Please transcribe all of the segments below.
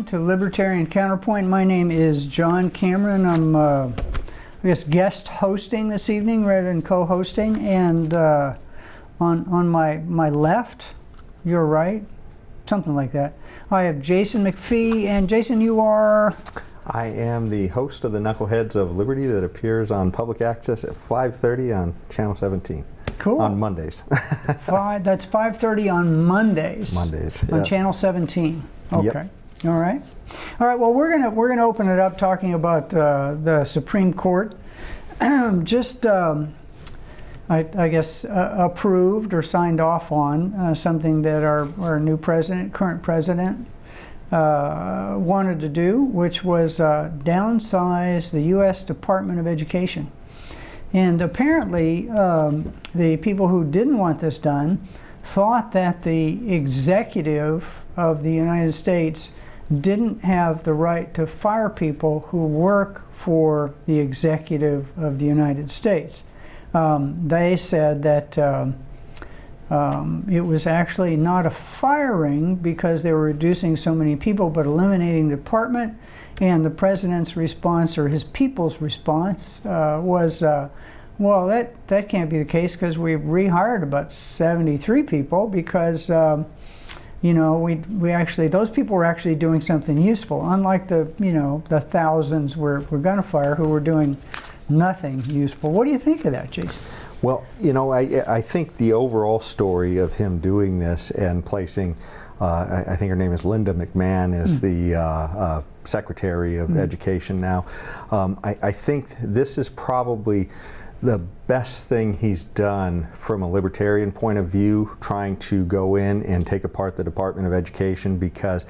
to Libertarian Counterpoint. My name is John Cameron. I'm, I guess, guest hosting this evening rather than co-hosting. And on my left, your right, something like that, I have Jason McPhee. And Jason, you are? I am the host of the Knuckleheads of Liberty that appears on public access at 5:30 on Channel 17. Cool. On Mondays. That's 5:30 on Mondays. Mondays. On Yeah. Channel 17. Okay. Yep. All right. All right. Well, we're gonna open it up talking about the Supreme Court. Just I guess approved or signed off on something that our new president, current president, wanted to do, which was downsize the U.S. Department of Education. And apparently, the people who didn't want this done thought that the executive of the United States didn't have the right to fire people who work for the executive of the United States. They said that it was actually not a firing because they were reducing so many people, but eliminating the department. And the president's response, or his people's response, was, well, that can't be the case because we rehired about 73 people because, you know, we actually, those people were actually doing something useful, unlike the, you know, the thousands we're going to fire who were doing nothing useful. What do you think of that, Jason? Well, you know, I think the overall story of him doing this and placing, I think her name is Linda McMahon, is the Secretary of Education now. I think this is probably the best thing he's done from a libertarian point of view, trying to go in and take apart the Department of Education, because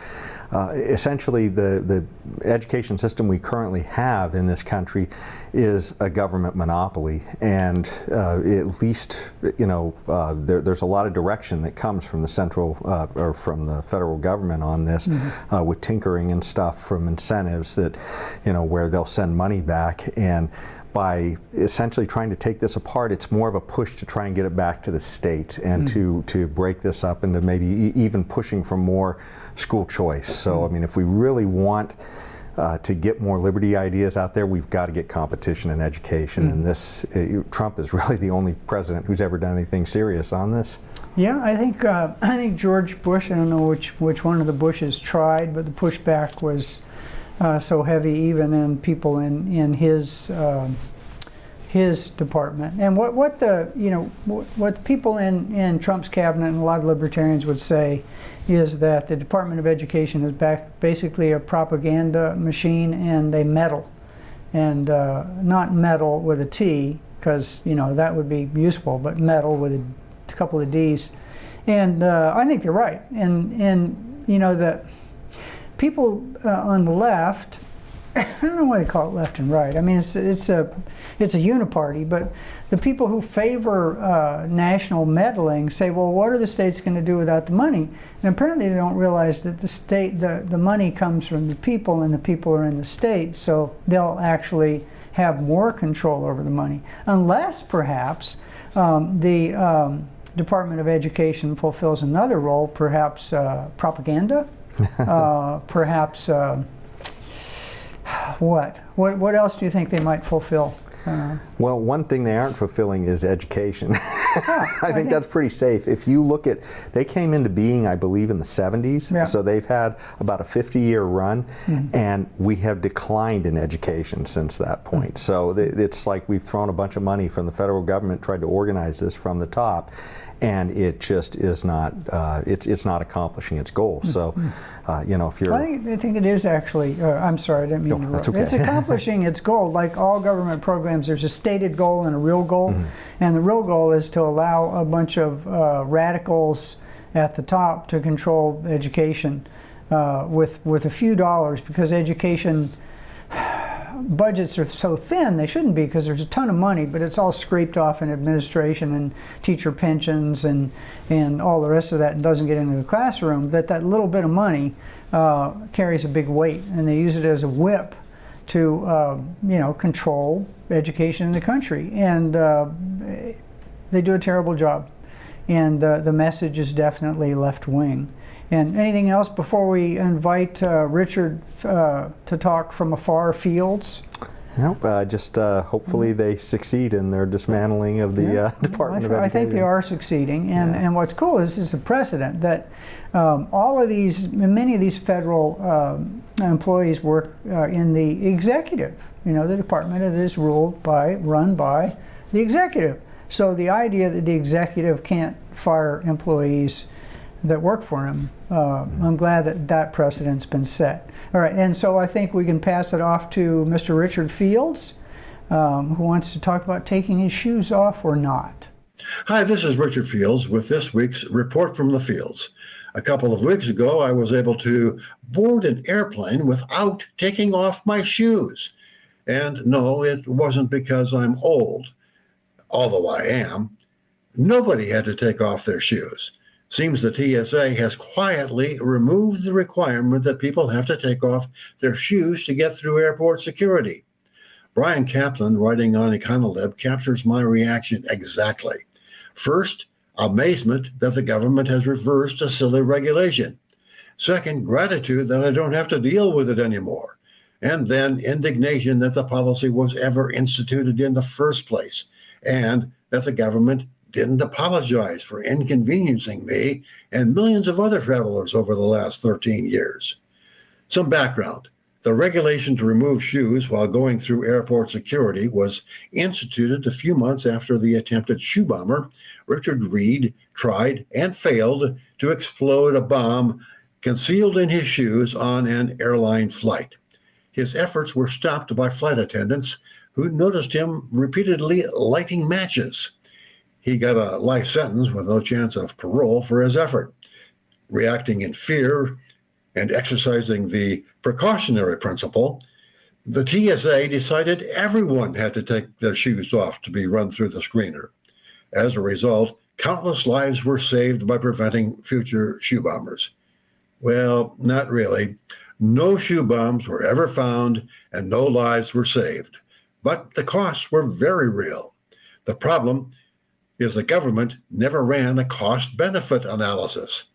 essentially the education system we currently have in this country is a government monopoly, and at least, you know, there's a lot of direction that comes from the central or from the federal government on this, with tinkering and stuff from incentives that, you know, where they'll send money back. And by essentially trying to take this apart, it's more of a push to try and get it back to the state and to break this up into maybe even pushing for more school choice. So, I mean, if we really want to get more liberty ideas out there, we've got to get competition in education. And this, Trump is really the only president who's ever done anything serious on this. Yeah, I think George Bush, I don't know which one of the Bushes tried, but the pushback was so heavy, even in people in his department. And what the people in Trump's cabinet and a lot of libertarians would say is that the Department of Education is basically a propaganda machine, and they meddle, and not meddle with a T, because, you know, that would be useful, but meddle with a couple of D's. And I think they're right. And you know, that people on the left, I don't know why they call it left and right. I mean, it's a uniparty, but the people who favor national meddling say, well, what are the states going to do without the money? And apparently they don't realize that the money comes from the people, and the people are in the states, so they'll actually have more control over the money, unless perhaps the Department of Education fulfills another role, perhaps propaganda. Perhaps what else do you think they might fulfill? Well, one thing they aren't fulfilling is education. I think that's pretty safe. If you look at, they came into being, I believe, in the 70s, yeah. So they've had about a 50-year run, and we have declined in education since that point. So it's like we've thrown a bunch of money from the federal government, tried to organize this from the top, and it just is not, it's not accomplishing its goal. So, you know, if you're... I think it is actually, I'm sorry, I didn't mean to interrupt. Okay. It's accomplishing its goal. Like all government programs, there's a stated goal and a real goal. And the real goal is to allow a bunch of radicals at the top to control education with a few dollars, because education budgets are so thin. They shouldn't be, because there's a ton of money, but it's all scraped off in administration and teacher pensions and all the rest of that, and doesn't get into the classroom. That little bit of money carries a big weight, and they use it as a whip to you know, control education in the country, and they do a terrible job. And the message is definitely left wing. And anything else before we invite Richard to talk from afar fields? Nope, just hopefully they succeed in their dismantling of the Department of Education. I think they are succeeding, and what's cool is this is a precedent that many of these federal employees work in the executive. The department is run by the executive. So the idea that the executive can't fire employees that work for him, I'm glad that precedent's been set. All right, and so I think we can pass it off to Mr. Richard Fields, who wants to talk about taking his shoes off or not. Hi, this is Richard Fields with this week's Report from the Fields. A couple of weeks ago, I was able to board an airplane without taking off my shoes. And no, it wasn't because I'm old, although I am. Nobody had to take off their shoes. Seems the TSA has quietly removed the requirement that people have to take off their shoes to get through airport security. Brian Kaplan, writing on Econolib, captures my reaction exactly. First, amazement that the government has reversed a silly regulation. Second, gratitude that I don't have to deal with it anymore. And then indignation that the policy was ever instituted in the first place, and that the government didn't apologize for inconveniencing me and millions of other travelers over the last 13 years. Some background. The regulation to remove shoes while going through airport security was instituted a few months after the attempted shoe bomber, Richard Reed, tried and failed to explode a bomb concealed in his shoes on an airline flight. His efforts were stopped by flight attendants who noticed him repeatedly lighting matches. He got a life sentence with no chance of parole for his effort. Reacting in fear and exercising the precautionary principle, the TSA decided everyone had to take their shoes off to be run through the screener. As a result, countless lives were saved by preventing future shoe bombers. Well, not really. No shoe bombs were ever found and no lives were saved. But the costs were very real. The problem is the government never ran a cost-benefit analysis.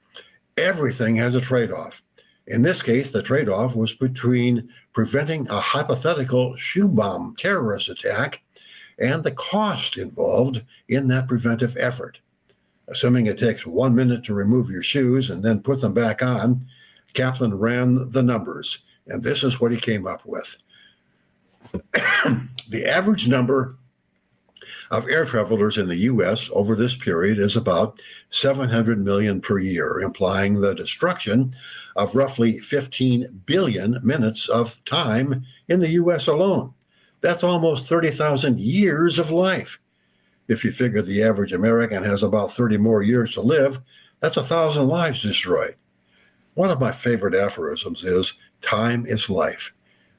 Everything has a trade-off. In this case, the trade-off was between preventing a hypothetical shoe bomb terrorist attack and the cost involved in that preventive effort. Assuming it takes 1 minute to remove your shoes and then put them back on, Kaplan ran the numbers, and this is what he came up with. The average number of air travelers in the U.S. over this period is about 700 million per year, implying the destruction of roughly 15 billion minutes of time in the U.S. alone. That's almost 30,000 years of life. If you figure the average American has about 30 more years to live, that's 1,000 lives destroyed. One of my favorite aphorisms is, time is life.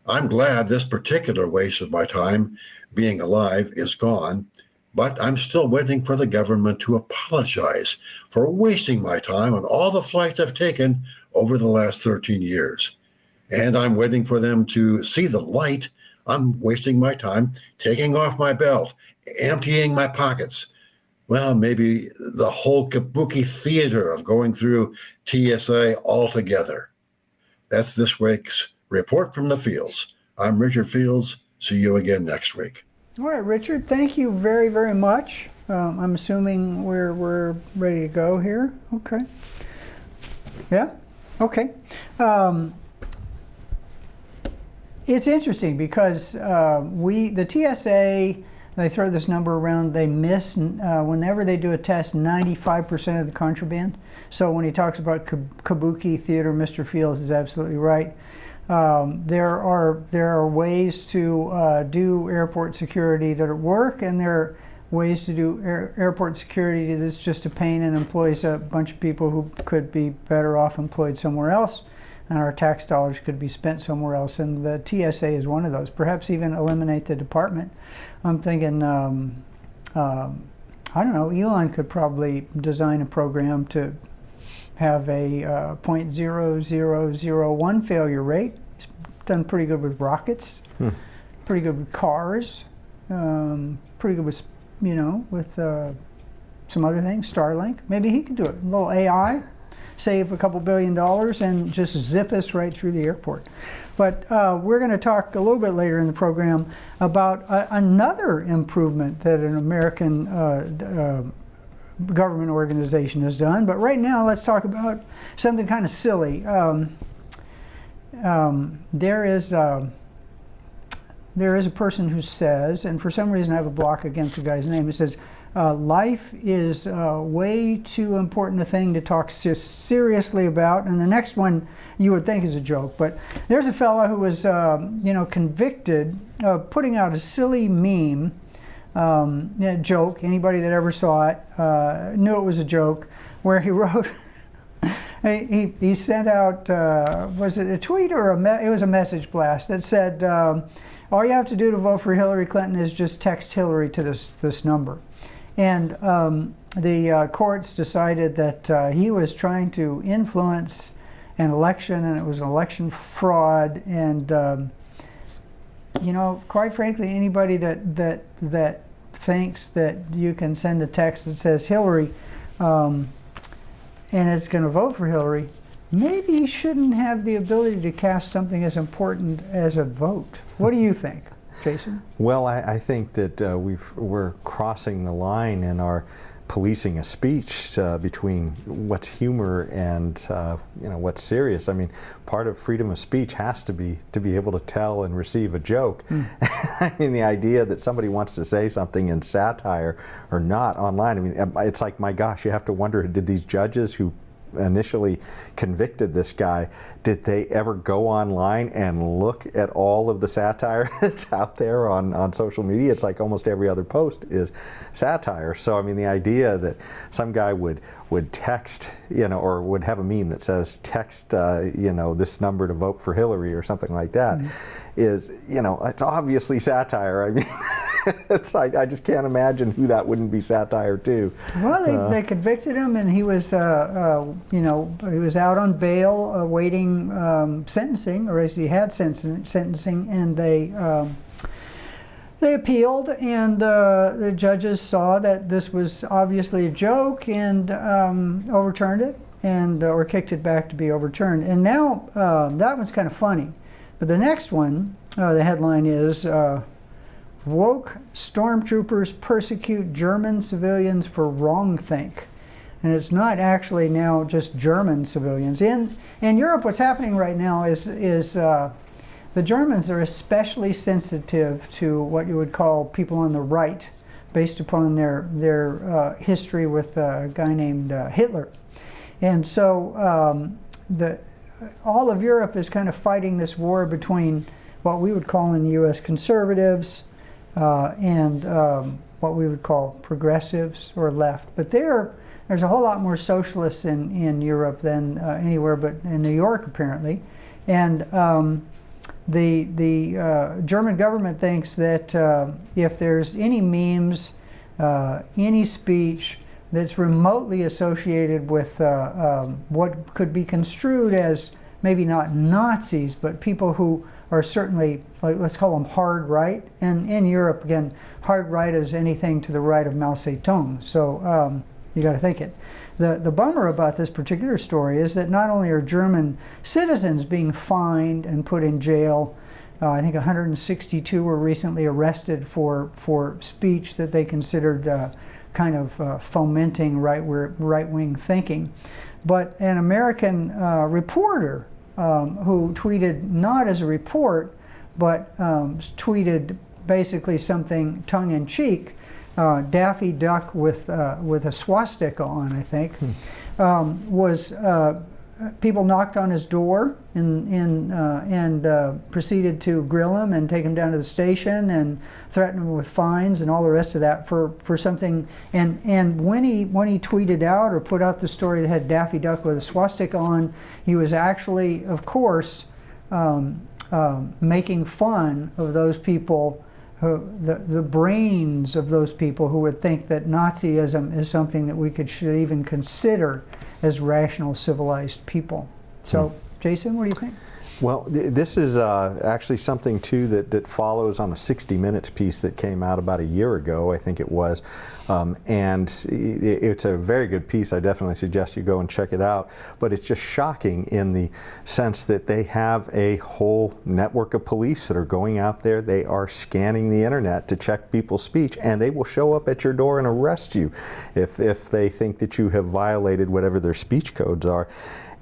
I'm glad this particular waste of my time being alive is gone, but I'm still waiting for the government to apologize for wasting my time on all the flights I've taken over the last 13 years. And I'm waiting for them to see the light on wasting my time taking off my belt, emptying my pockets. Well, maybe the whole kabuki theater of going through TSA altogether. That's this week's Report from the Fields. I'm Richard Fields. See you again next week. All right, Richard, thank you very, very much. I'm assuming we're ready to go here. Okay. Yeah? Okay. It's interesting because the TSA, they throw this number around, they miss, whenever they do a test, 95% of the contraband. So when he talks about kabuki theater, Mr. Fields is absolutely right. There are ways to do airport security that work, and there are ways to do airport security that's just a pain and employs a bunch of people who could be better off employed somewhere else, and our tax dollars could be spent somewhere else. And the TSA is one of those. Perhaps even eliminate the department. I'm thinking, I don't know, Elon could probably design a program to have a 0.0001 failure rate. He's done pretty good with rockets, pretty good with cars, pretty good with, with some other things, Starlink. Maybe he could do it. A little AI, save a couple $1 billion and just zip us right through the airport. But we're going to talk a little bit later in the program about another improvement that an American government organization has done. But right now, let's talk about something kind of silly. There is a person who says, and for some reason I have a block against the guy's name, it says, life is way too important a thing to talk seriously about. And the next one you would think is a joke, but there's a fellow who was convicted of putting out a silly meme, joke. Anybody that ever saw it knew it was a joke, where he wrote, he sent out, was it a tweet or it was a message blast that said, all you have to do to vote for Hillary Clinton is just text Hillary to this number. And the courts decided that he was trying to influence an election, and it was an election fraud. And quite frankly, anybody that thinks that you can send a text that says Hillary, and it's going to vote for Hillary, maybe you shouldn't have the ability to cast something as important as a vote. What do you think, Jason? Well, I think that we're crossing the line in our policing a speech between what's humor and what's serious. I mean, part of freedom of speech has to be able to tell and receive a joke. I mean, the idea that somebody wants to say something in satire or not online, I mean, it's like, my gosh, you have to wonder, did these judges who initially convicted this guy, did they ever go online and look at all of the satire that's out there on social media? It's like almost every other post is satire. So I mean, the idea that some guy would text, or would have a meme that says text, this number to vote for Hillary or something like that, is, it's obviously satire. I mean, it's like, I just can't imagine who that wouldn't be satire to. Well, they convicted him, and he was, he was out on bail awaiting sentencing, or as he had sentencing, and they appealed, and the judges saw that this was obviously a joke and overturned it, and or kicked it back to be overturned. And now that one's kind of funny. But the next one, the headline is, woke stormtroopers persecute German civilians for wrongthink. And it's not actually now just German civilians. In Europe, what's happening right now is the Germans are especially sensitive to what you would call people on the right, based upon their history with a guy named Hitler. And so all of Europe is kind of fighting this war between what we would call in the U.S. conservatives and what we would call progressives or left. But there's a whole lot more socialists in Europe than anywhere but in New York, apparently. And the German government thinks that if there's any memes, any speech that's remotely associated with what could be construed as maybe not Nazis, but people who are certainly, like, let's call them hard right. And in Europe, again, hard right is anything to the right of Mao Zedong. So you got to think it. The bummer about this particular story is that not only are German citizens being fined and put in jail, I think 162 were recently arrested for speech that they considered kind of fomenting right-wing thinking. But an American reporter who tweeted not as a report, but tweeted basically something tongue-in-cheek, Daffy Duck with a swastika on, I think, was people knocked on his door and proceeded to grill him and take him down to the station and threaten him with fines and all the rest of that for something. And when he tweeted out or put out the story that had Daffy Duck with a swastika on, he was actually, of course, making fun of those people, the brains of those people who would think that Nazism is something that we should even consider as rational, civilized people. So, Jason, what do you think? Well, this is actually something too that follows on a 60 Minutes piece that came out about a year ago, I think it was, and it's a very good piece. I definitely suggest you go and check it out. But it's just shocking in the sense that they have a whole network of police that are going out there. They are scanning the internet to check people's speech, and they will show up at your door and arrest you if they think that you have violated whatever their speech codes are.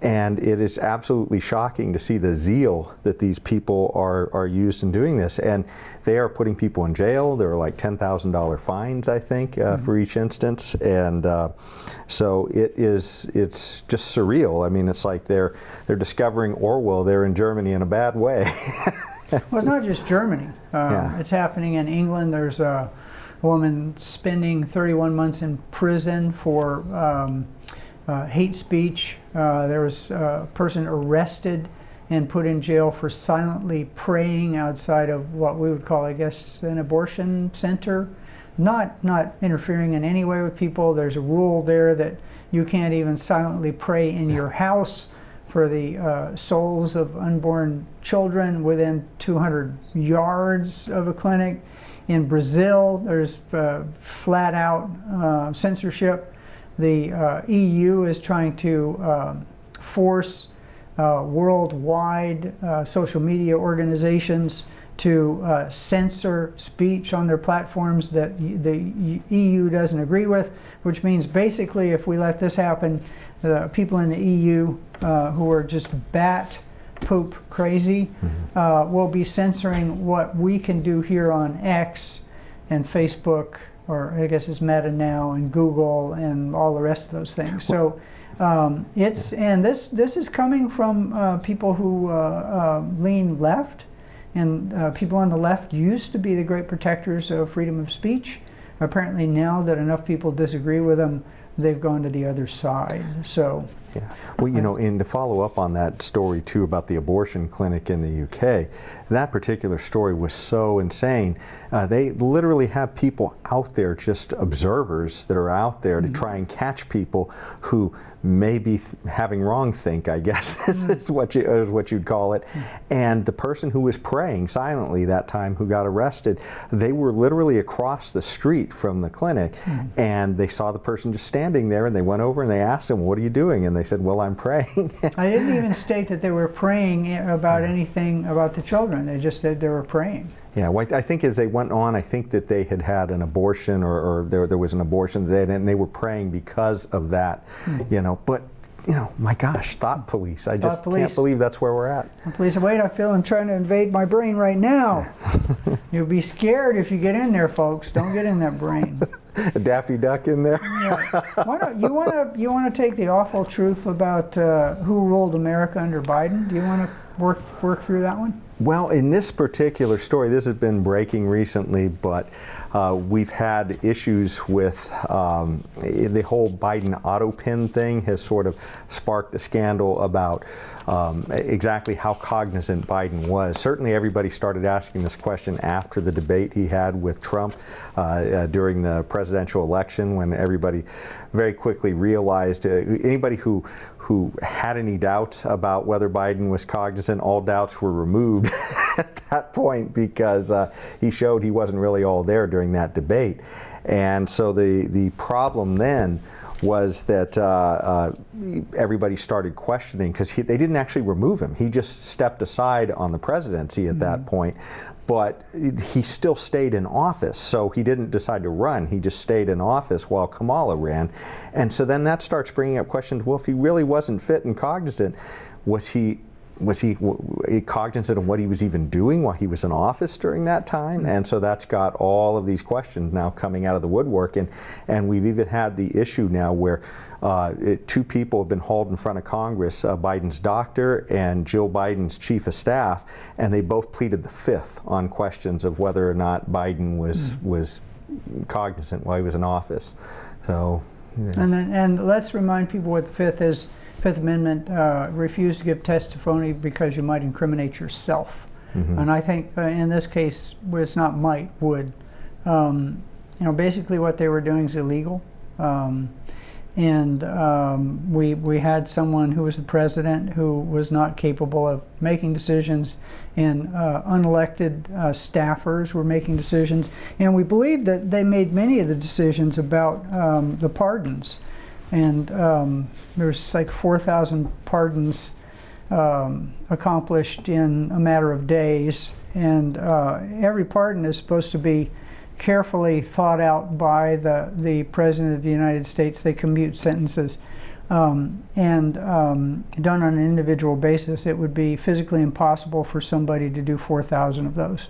And it is absolutely shocking to see the zeal that these people are used in doing this. And they are putting people in jail. There are like $10,000 fines, I think, for each instance. And so it's just surreal. I mean, it's like they're discovering Orwell there in Germany in a bad way. Well, it's not just Germany. It's happening in England. There's a woman spending 31 months in prison for hate speech. There was a person arrested and put in jail for silently praying outside of what we would call, I guess, an abortion center. Not interfering in any way with people. There's a rule there that you can't even silently pray in your house for the souls of unborn children within 200 yards of a clinic. In Brazil, there's flat out censorship. The EU is trying to force worldwide social media organizations to censor speech on their platforms that the EU doesn't agree with, which means basically if we let this happen, the people in the EU who are just bat poop crazy will be censoring what we can do here on X and Facebook, or I guess it's Meta now, and Google, and all the rest of those things. So and this is coming from people who lean left, and people on the left used to be the great protectors of freedom of speech. Apparently now that enough people disagree with them, they've gone to the other side. So. Yeah. Well, you know, and to follow up on that story too about the abortion clinic in the UK, that particular story was so insane. They literally have people out there, just observers that are out there to try and catch people who may be having wrong think, I guess, is what you'd call it. And the person who was praying silently that time who got arrested, they were literally across the street from the clinic, and they saw the person just standing there, and they went over and they asked him, "What are you doing?" And they said, "Well, I'm praying." I didn't even state that they were praying about anything about the children. They just said they were praying. Yeah, well, I think as they went on, I think that they had an abortion, or there was an abortion, and they were praying because of that, you know. But, you know, my gosh, thought police. I just can't believe that's where we're at. Police, wait, I feel them trying to invade my brain right now. You'll be scared if you get in there, folks. Don't get in that brain. A Daffy Duck in there? Yeah. Why don't you want to take the awful truth about who ruled America under Biden? Do you want to work through that one? Well, in this particular story, this has been breaking recently, but we've had issues with the whole Biden auto pin thing has sort of sparked a scandal about exactly how cognizant Biden was. Certainly everybody started asking this question after the debate he had with Trump during the presidential election, when everybody very quickly realized, anybody who had any doubts about whether Biden was cognizant, all doubts were removed at that point, because he showed he wasn't really all there during that debate. And so the problem then was that everybody started questioning, because they didn't actually remove him. He just stepped aside on the presidency at that point, but he still stayed in office. So he didn't decide to run. He just stayed in office while Kamala ran. And so then that starts bringing up questions, well, if he really wasn't fit and cognizant, was he cognizant of what he was even doing while he was in office during that time? And so that's got all of these questions now coming out of the woodwork. And we've even had the issue now where two people have been hauled in front of Congress, Biden's doctor and Jill Biden's chief of staff, and they both pleaded the fifth on questions of whether or not Biden was cognizant while he was in office. So, yeah. And let's remind people what the fifth is. Fifth Amendment, refuse to give testimony because you might incriminate yourself. And I think in this case, where it's not might, would. You know, basically what they were doing is illegal. And we had someone who was the president who was not capable of making decisions, and unelected staffers were making decisions. And we believe that they made many of the decisions about the pardons. And there was like 4,000 pardons accomplished in a matter of days. And every pardon is supposed to be carefully thought out by the President of the United States. They commute sentences and done on an individual basis. It would be physically impossible for somebody to do 4,000 of those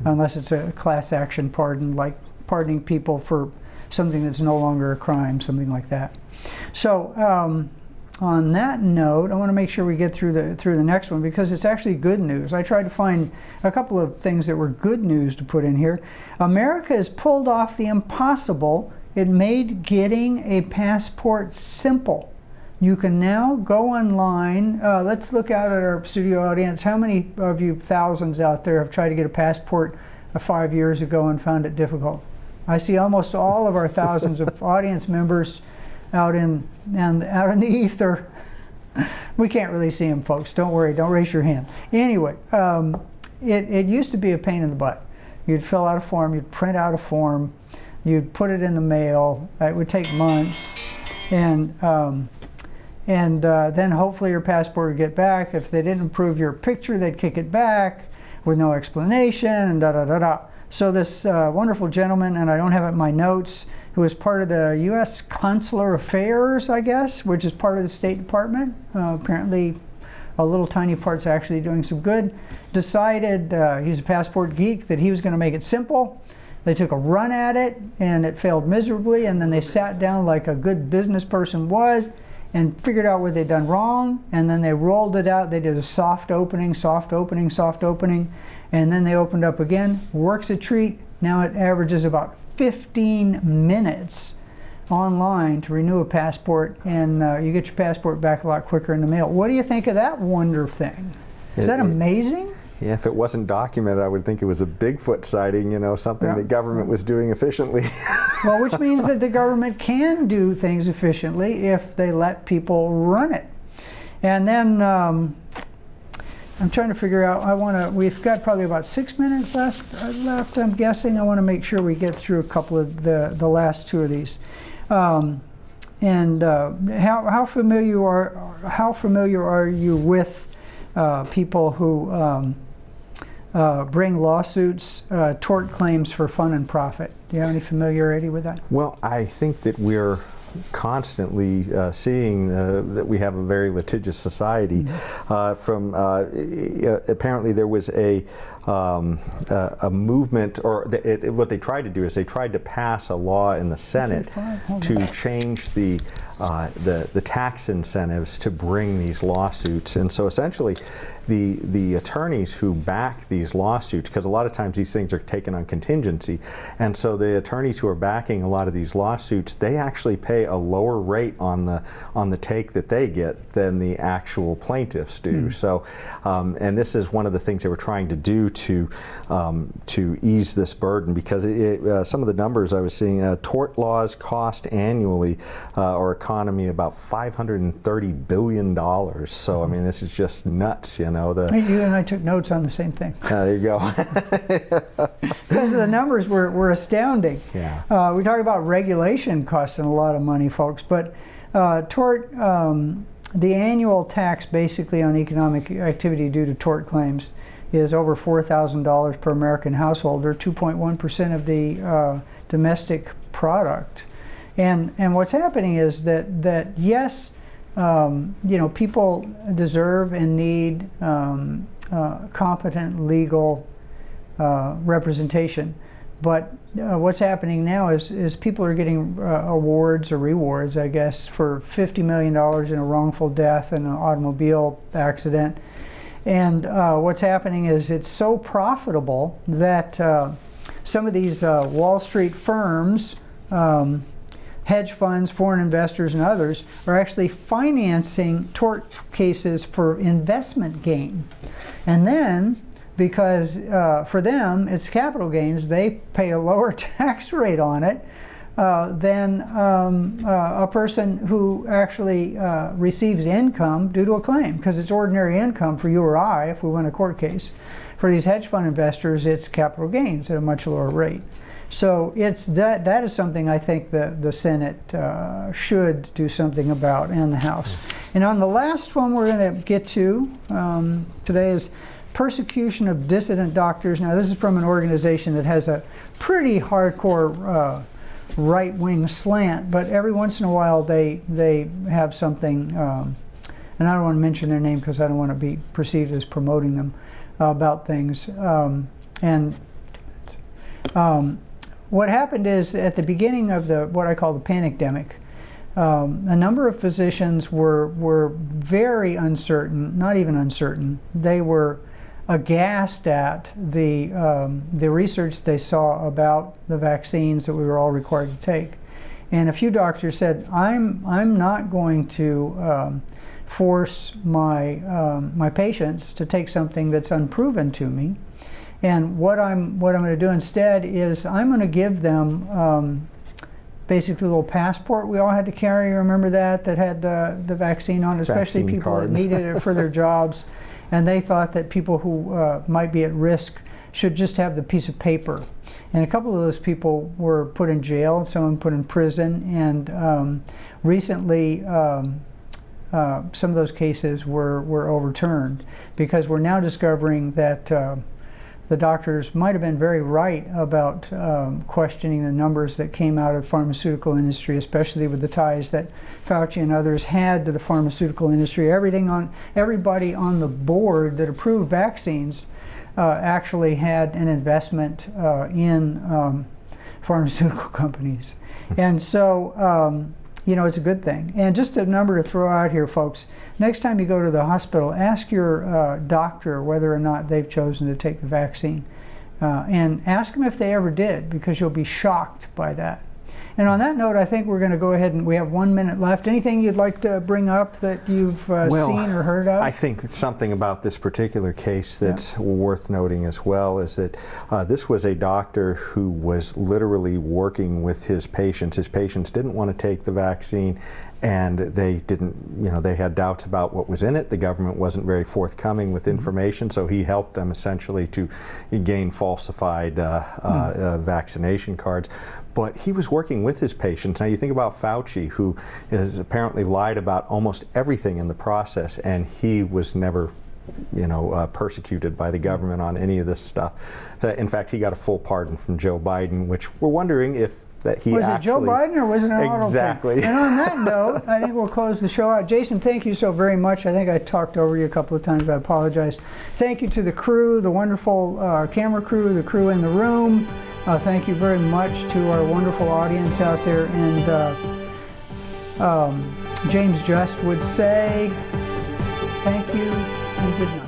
unless it's a class action pardon, like pardoning people for something that's no longer a crime, something like that. So on that note, I want to make sure we get through the next one, because it's actually good news. I tried to find a couple of things that were good news to put in here. America has pulled off the impossible. It made getting a passport simple. You can now go online. Let's look out at our studio audience. How many of you, thousands out there, have tried to get a passport 5 years ago and found it difficult? I see almost all of our thousands of audience members out in the ether. We can't really see them, folks. Don't worry. Don't raise your hand. Anyway, it used to be a pain in the butt. You'd fill out a form. You'd print out a form. You'd put it in the mail. It would take months, and then hopefully your passport would get back. If they didn't approve your picture, they'd kick it back with no explanation, and da-da-da-da. So this wonderful gentleman, and I don't have it in my notes, who was part of the U.S. Consular Affairs, I guess, which is part of the State Department. Apparently, a little tiny part's actually doing some good. Decided, he's a passport geek, that he was going to make it simple. They took a run at it, and it failed miserably, and then they sat down like a good business person was and figured out what they'd done wrong, and then they rolled it out. They did a soft opening, soft opening, soft opening, and then they opened up again. Works a treat. Now it averages about 15 minutes online to renew a passport, and you get your passport back a lot quicker in the mail. What do you think of that wonder thing? Is that amazing? Yeah, if it wasn't documented, I would think it was a Bigfoot sighting, something the government was doing efficiently. Well, which means that the government can do things efficiently if they let people run it. And then I'm trying to figure out, we've got probably about 6 minutes left, I'm guessing. I want to make sure we get through a couple of the last two of these. How familiar are you with people who bring lawsuits, tort claims for fun and profit? Do you have any familiarity with that? Well, I think that we're constantly seeing that we have a very litigious society. Apparently there was a movement, or what they tried to do is they tried to pass a law in the Senate to change the tax incentives to bring these lawsuits. And so essentially the attorneys who back these lawsuits, because a lot of times these things are taken on contingency, and so the attorneys who are backing a lot of these lawsuits, they actually pay a lower rate on the take that they get than the actual plaintiffs do. So and this is one of the things they were trying to do to ease this burden, because some of the numbers I was seeing, tort laws cost annually our economy about $530 billion. So I mean, this is just nuts, You and I took notes on the same thing. There you go. Because the numbers were astounding. Yeah. We talk about regulation costing a lot of money, folks, but tort, the annual tax basically on economic activity due to tort claims is over $4,000 per American household, or 2.1% of the domestic product. And what's happening is that yes, people deserve and need competent legal representation, but what's happening now is people are getting awards or rewards, I guess, for $50 million in a wrongful death in an automobile accident. And what's happening is it's so profitable that some of these Wall Street firms, hedge funds, foreign investors, and others are actually financing tort cases for investment gain. And then, because for them it's capital gains, they pay a lower tax rate on it. than a person who actually receives income due to a claim, because it's ordinary income for you or I if we win a court case. For these hedge fund investors, it's capital gains at a much lower rate. So it's that is something I think the Senate should do something about, and the House. And on the last one we're going to get to today is persecution of dissident doctors. Now this is from an organization that has a pretty hardcore right-wing slant, but every once in a while they have something, and I don't want to mention their name because I don't want to be perceived as promoting them, about things. What happened is, at the beginning of what I call the panicdemic, a number of physicians were very uncertain, not even uncertain, they were aghast at the research they saw about the vaccines that we were all required to take. And a few doctors said, I'm not going to force my patients to take something that's unproven to me. And what I'm going to do instead is I'm going to give them basically a little passport we all had to carry. Remember that had the vaccine on, especially vaccine people cards. that needed it for their jobs. And they thought that people who might be at risk should just have the piece of paper. And a couple of those people were put in jail, someone put in prison, and recently some of those cases were overturned, because we're now discovering that the doctors might have been very right about questioning the numbers that came out of the pharmaceutical industry, especially with the ties that Fauci and others had to the pharmaceutical industry. Everybody on the board that approved vaccines actually had an investment in pharmaceutical companies. And so, it's a good thing. And just a number to throw out here, folks. Next time you go to the hospital, ask your doctor whether or not they've chosen to take the vaccine. And ask them if they ever did, because you'll be shocked by that. And on that note, I think we're going to go ahead, and we have 1 minute left. Anything you'd like to bring up that you've seen or heard of? I think something about this particular case that's worth noting as well is that this was a doctor who was literally working with his patients. His patients didn't want to take the vaccine, and they didn't, they had doubts about what was in it. The government wasn't very forthcoming with information, so he helped them essentially to gain falsified vaccination cards. But he was working with his patients. Now you think about Fauci, who has apparently lied about almost everything in the process, and he was never, persecuted by the government on any of this stuff. In fact, he got a full pardon from Joe Biden, which we're wondering if that he was actually... it Joe Biden or was it an auto? Exactly. And on that note, I think we'll close the show out. Jason, thank you so very much. I think I talked over you a couple of times, but I apologize. Thank you to the crew, the wonderful camera crew, the crew in the room. Thank you very much to our wonderful audience out there. And James Just would say thank you and good night.